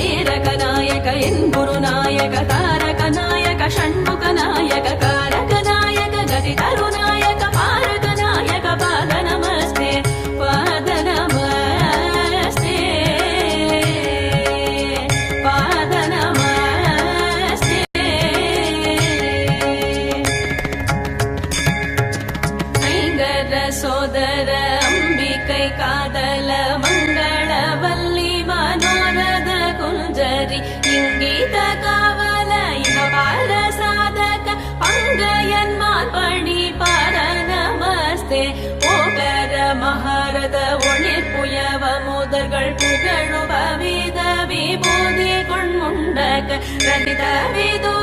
ஏரகநாயக என் குருநாயக தாரகநாயக ஷண்முகநாயக காரகநாயக கதி தருநாயக பாரகநாயக பாத நமஸ்தே பாத நமஸ்தே பாத நமஸ்தே. ஐங்கர சோதர அம்பிகை காதல மங்களவல்லி மனோரத குஞ்சரி இங்கீத காவல இவ பால சாதக பங்கயன்மார் பணி பார நமஸ்தே. ஓகர மகாரத ஒளிர் புயவ முதர்கள் புகழு பவித விபூதி கொண்முண்டக ரவித விது